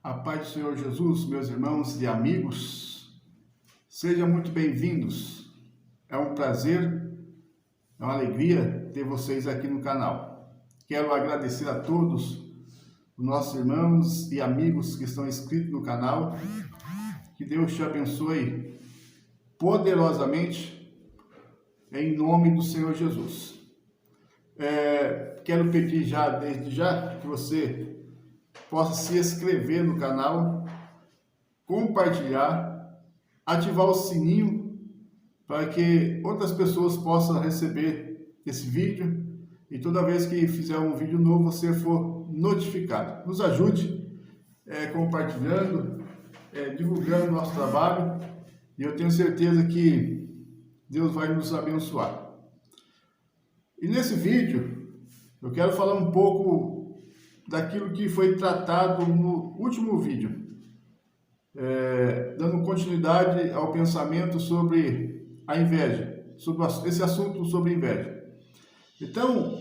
A paz do Senhor Jesus, meus irmãos e amigos, sejam muito bem-vindos. É um prazer, é uma alegria ter vocês aqui no canal. Quero agradecer a todos os nossos irmãos e amigos que estão inscritos no canal. Que Deus te abençoe poderosamente, em nome do Senhor Jesus. Quero pedir desde já, que você possa se inscrever no canal, compartilhar, ativar o sininho para que outras pessoas possam receber esse vídeo e toda vez que fizer um vídeo novo você for notificado. Nos ajude compartilhando, divulgando nosso trabalho e eu tenho certeza que Deus vai nos abençoar. E nesse vídeo eu quero falar um pouco daquilo que foi tratado no último vídeo, dando continuidade ao pensamento sobre a inveja, sobre esse assunto sobre inveja. Então,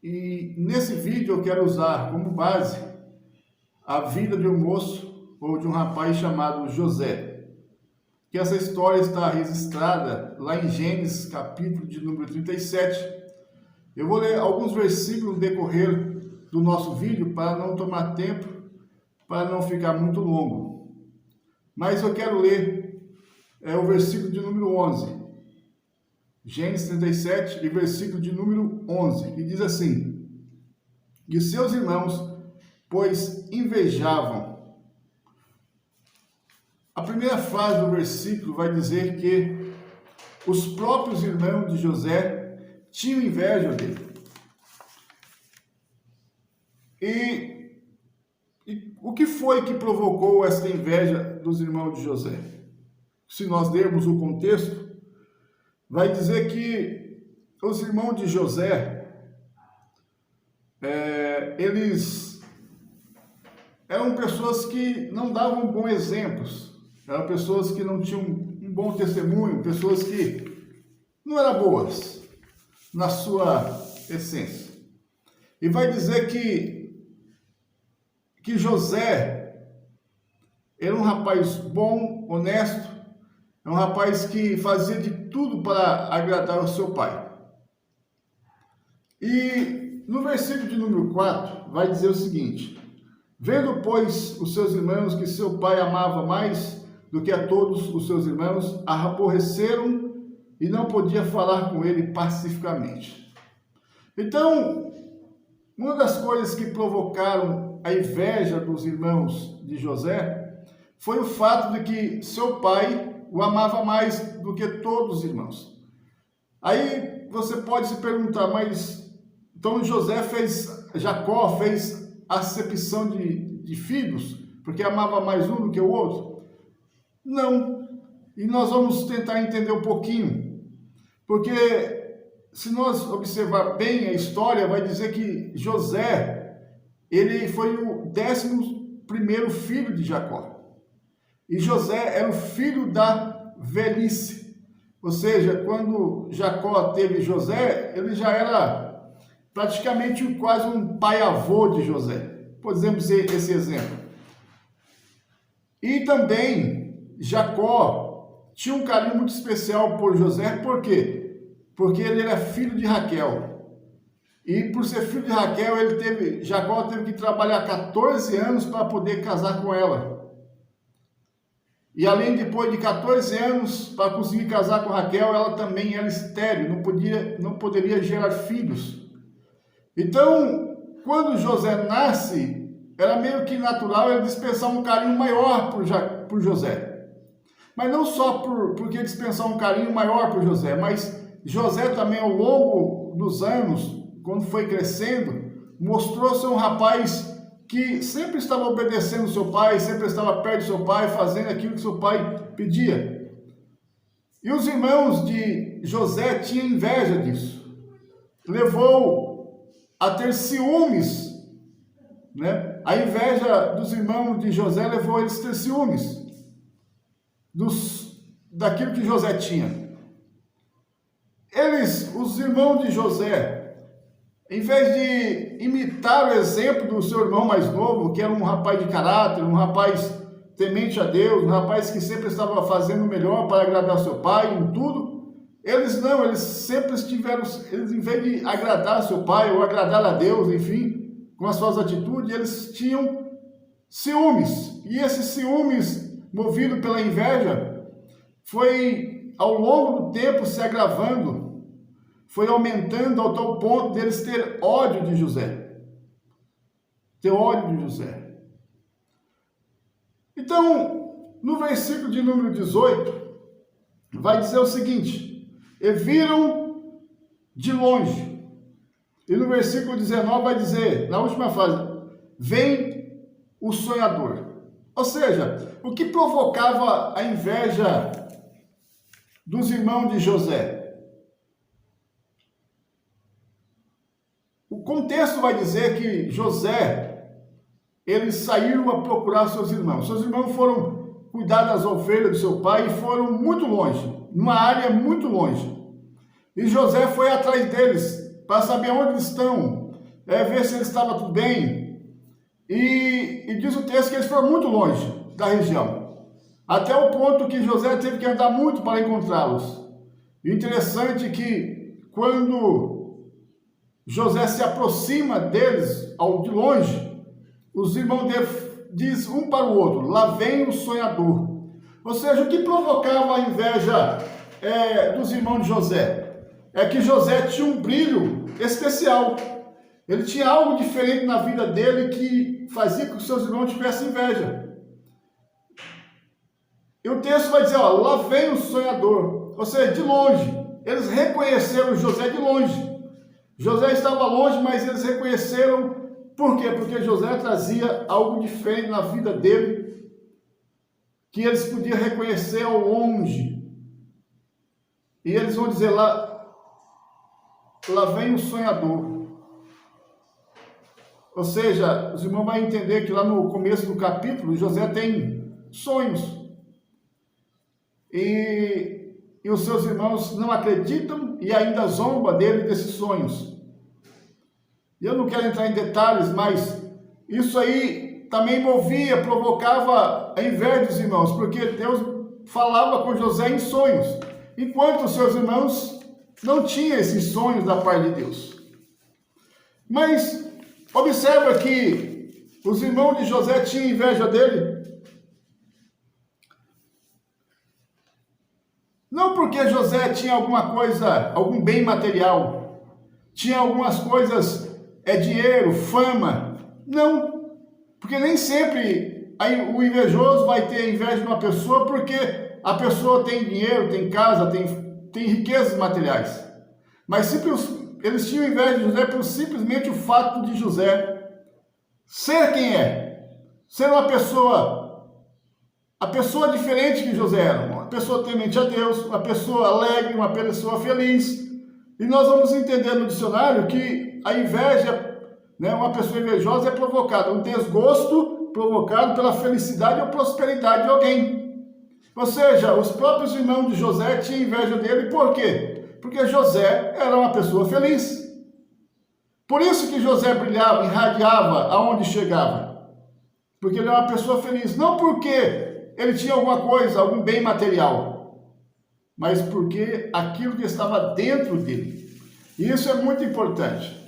nesse vídeo eu quero usar como base a vida de um moço ou de um rapaz chamado José, que essa história está registrada lá em Gênesis, capítulo de número 37. Eu vou ler alguns versículos no decorrer do nosso vídeo para não tomar tempo, para não ficar muito longo. Mas eu quero ler o versículo de número 11. Gênesis 37 e versículo de número 11, que diz assim: E seus irmãos, pois invejavam. A primeira frase do versículo vai dizer que os próprios irmãos de José tinham inveja dele. E o que foi que provocou essa inveja dos irmãos de José? Se nós lermos o contexto, vai dizer que os irmãos de José, eles eram pessoas que não davam bons exemplos, eram pessoas que não tinham um bom testemunho, pessoas que não eram boas na sua essência. E vai dizer que José era um rapaz bom, honesto, é um rapaz que fazia de tudo para agradar ao seu pai. E no versículo de número 4 vai dizer o seguinte: Vendo, pois, os seus irmãos que seu pai amava mais do que a todos os seus irmãos, aborreceram e não podia falar com ele pacificamente. Então, uma das coisas que provocaram a inveja dos irmãos de José foi o fato de que seu pai o amava mais do que todos os irmãos. Aí você pode se perguntar, mas então Jacó fez acepção de filhos porque amava mais um do que o outro? Não. E nós vamos tentar entender um pouquinho, porque se nós observar bem a história, vai dizer que José, ele foi o 11º filho de Jacó. E José era o filho da velhice. Ou seja, quando Jacó teve José, ele já era praticamente quase um pai-avô de José. Podemos esse exemplo. E também Jacó tinha um carinho muito especial por José. Por quê? Porque ele era filho de Raquel. E por ser filho de Raquel, Jacó teve que trabalhar 14 anos para poder casar com ela. E além, depois de 14 anos, para conseguir casar com Raquel, ela também era estéril, não poderia gerar filhos. Então, quando José nasce, era meio que natural ele dispensar um carinho maior por José. Mas não só porque dispensar um carinho maior por José, mas José também, ao longo dos anos, quando foi crescendo, mostrou ser um rapaz que sempre estava obedecendo seu pai, sempre estava perto do seu pai, fazendo aquilo que seu pai pedia. E os irmãos de José tinham inveja disso. Levou a ter ciúmes, né? A inveja dos irmãos de José levou eles a ter ciúmes daquilo que José tinha. Os irmãos de José, em vez de imitar o exemplo do seu irmão mais novo, que era um rapaz de caráter, um rapaz temente a Deus, um rapaz que sempre estava fazendo o melhor para agradar seu pai em tudo, eles sempre estiveram, eles em vez de agradar seu pai ou agradar a Deus, enfim, com as suas atitudes, eles tinham ciúmes. E esses ciúmes, movido pela inveja, foi ao longo do tempo se agravando, foi aumentando ao tal ponto deles ter ódio de José. Ter ódio de José. Então, no versículo de número 18, vai dizer o seguinte: e viram de longe. E no versículo 19 vai dizer, na última frase, vem o sonhador. Ou seja, o que provocava a inveja dos irmãos de José? O contexto vai dizer que José, eles saíram a procurar seus irmãos. Seus irmãos foram cuidar das ovelhas do seu pai e foram muito longe, numa área muito longe. E José foi atrás deles para saber onde eles estão, ver se eles estavam tudo bem. E diz o texto que eles foram muito longe da região, até o ponto que José teve que andar muito para encontrá-los. E interessante que quando José se aproxima deles ao de longe, os irmãos dele dizem um para o outro: lá vem o sonhador. Ou seja, o que provocava a inveja dos irmãos de José? É que José tinha um brilho especial. Ele tinha algo diferente na vida dele que fazia com que os seus irmãos tivessem inveja. E o texto vai dizer, lá vem o sonhador. Ou seja, de longe. Eles reconheceram José de longe. José estava longe, mas eles reconheceram. Por quê? Porque José trazia algo diferente na vida dele, que eles podiam reconhecer ao longe. E eles vão dizer, lá vem o sonhador. Ou seja, os irmãos vão entender que lá no começo do capítulo, José tem sonhos. E os seus irmãos não acreditam e ainda zombam dele desses sonhos. E eu não quero entrar em detalhes, mas isso aí também provocava a inveja dos irmãos, porque Deus falava com José em sonhos, enquanto os seus irmãos não tinham esses sonhos da parte de Deus. Mas observa que os irmãos de José tinham inveja dele, não porque José tinha alguma coisa, algum bem material, tinha algumas coisas, dinheiro, fama, não, porque nem sempre o invejoso vai ter inveja de uma pessoa porque a pessoa tem dinheiro, tem casa, tem riquezas materiais, mas eles tinham inveja de José por simplesmente o fato de José ser quem é, ser a pessoa diferente que José era, uma pessoa temente a Deus, uma pessoa alegre, uma pessoa feliz. E nós vamos entender no dicionário que a inveja, uma pessoa invejosa é provocada, um desgosto provocado pela felicidade ou prosperidade de alguém. Ou seja, os próprios irmãos de José tinham inveja dele, por quê? Porque José era uma pessoa feliz. Por isso que José brilhava, irradiava aonde chegava. Porque ele era uma pessoa feliz, não porque ele tinha alguma coisa, algum bem material, mas porque aquilo que estava dentro dele. E isso é muito importante.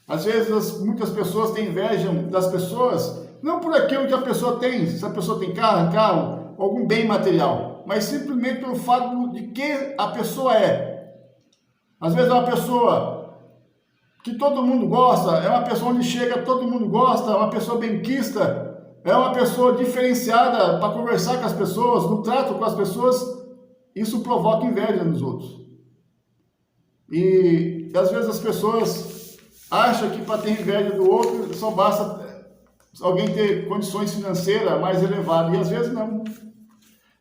Às vezes, muitas pessoas têm inveja das pessoas, não por aquilo que a pessoa tem, se a pessoa tem carro, algum bem material, mas simplesmente pelo fato de que a pessoa é. Às vezes é uma pessoa que todo mundo gosta, é uma pessoa onde chega, todo mundo gosta, é uma pessoa benquista, é uma pessoa diferenciada para conversar com as pessoas, no trato com as pessoas, isso provoca inveja nos outros. E às vezes as pessoas acham que para ter inveja do outro só basta alguém ter condições financeiras mais elevadas, e às vezes não.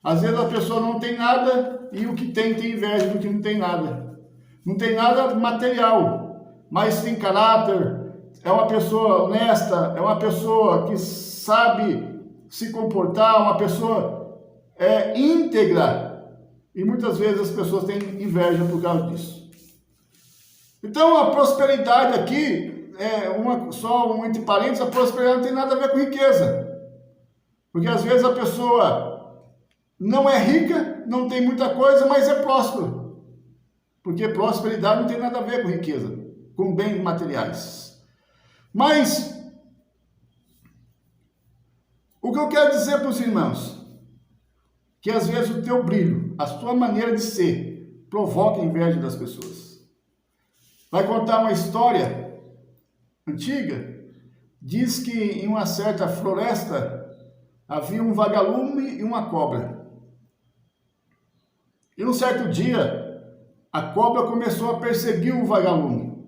Às vezes a pessoa não tem nada e o que tem inveja do que não tem nada. Não tem nada material, mas tem caráter, é uma pessoa honesta, é uma pessoa que sabe se comportar, uma pessoa íntegra. E muitas vezes as pessoas têm inveja por causa disso. Então a prosperidade aqui só um entre parênteses, a prosperidade não tem nada a ver com riqueza. Porque às vezes a pessoa não é rica, não tem muita coisa, mas é próspero. Porque prosperidade não tem nada a ver com riqueza, com bens materiais. Mas o que eu quero dizer para os irmãos, que às vezes o teu brilho, a tua maneira de ser, provoca a inveja das pessoas. Vai contar uma história antiga, diz que em uma certa floresta havia um vagalume e uma cobra. E um certo dia, a cobra começou a perseguir o vagalume.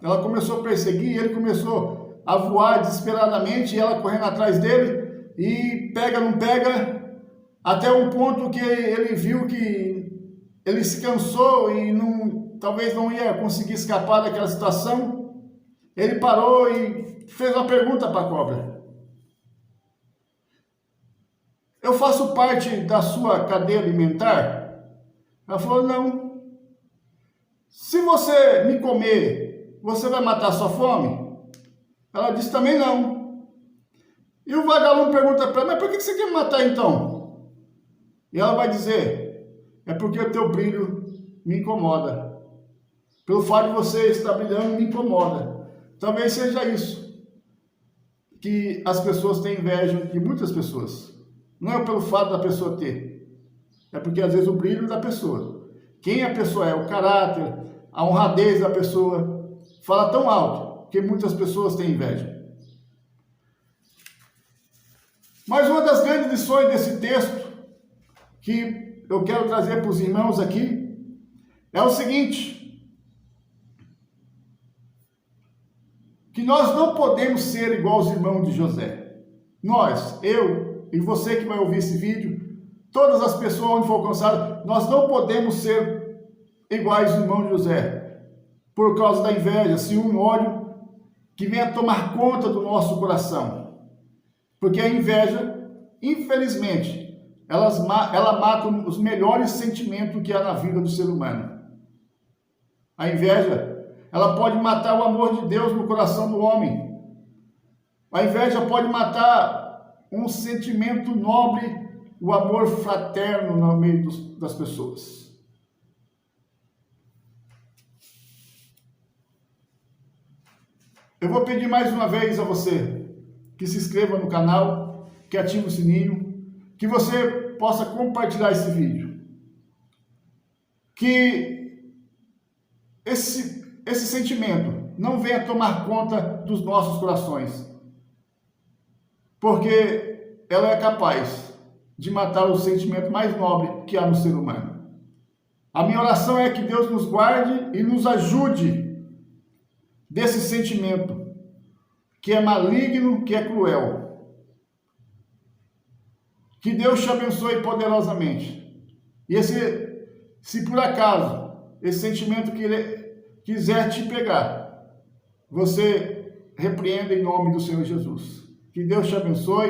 Ela começou a perseguir, ele começou a voar desesperadamente, e ela correndo atrás dele, e pega, não pega, até um ponto que ele viu que ele se cansou e talvez não ia conseguir escapar daquela situação. Ele parou e fez uma pergunta para a cobra: eu faço parte da sua cadeia alimentar? Ela falou: não. Se você me comer, você vai matar sua fome? Ela disse: também não. E o vagalume pergunta para ela: mas por que você quer me matar então? E ela vai dizer: é porque o teu brilho me incomoda. Pelo fato de você estar brilhando, me incomoda. Talvez seja isso que as pessoas têm inveja de muitas pessoas. Não é pelo fato da pessoa ter, é porque às vezes o brilho da pessoa, quem a pessoa é, o caráter, a honradez da pessoa, fala tão alto que muitas pessoas têm inveja. Mas uma das grandes lições desse texto que eu quero trazer para os irmãos aqui é o seguinte: que nós não podemos ser igual aos irmãos de José. Nós, eu e você que vai ouvir esse vídeo, todas as pessoas onde for alcançadas, nós não podemos ser iguais aos irmãos de José, por causa da inveja, ciúme, ódio, que venha tomar conta do nosso coração. Porque a inveja, infelizmente, ela mata os melhores sentimentos que há na vida do ser humano. A inveja, ela pode matar o amor de Deus no coração do homem. A inveja pode matar um sentimento nobre, o amor fraterno no meio das pessoas. Eu vou pedir mais uma vez a você que se inscreva no canal, que ative o sininho, que você possa compartilhar esse vídeo. Que esse sentimento não venha tomar conta dos nossos corações, porque ela é capaz de matar o sentimento mais nobre que há no ser humano. A minha oração é que Deus nos guarde e nos ajude desse sentimento que é maligno, que é cruel. Que Deus te abençoe poderosamente. E se por acaso esse sentimento quiser te pegar, você repreenda em nome do Senhor Jesus. Que Deus te abençoe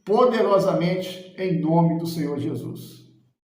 poderosamente em nome do Senhor Jesus.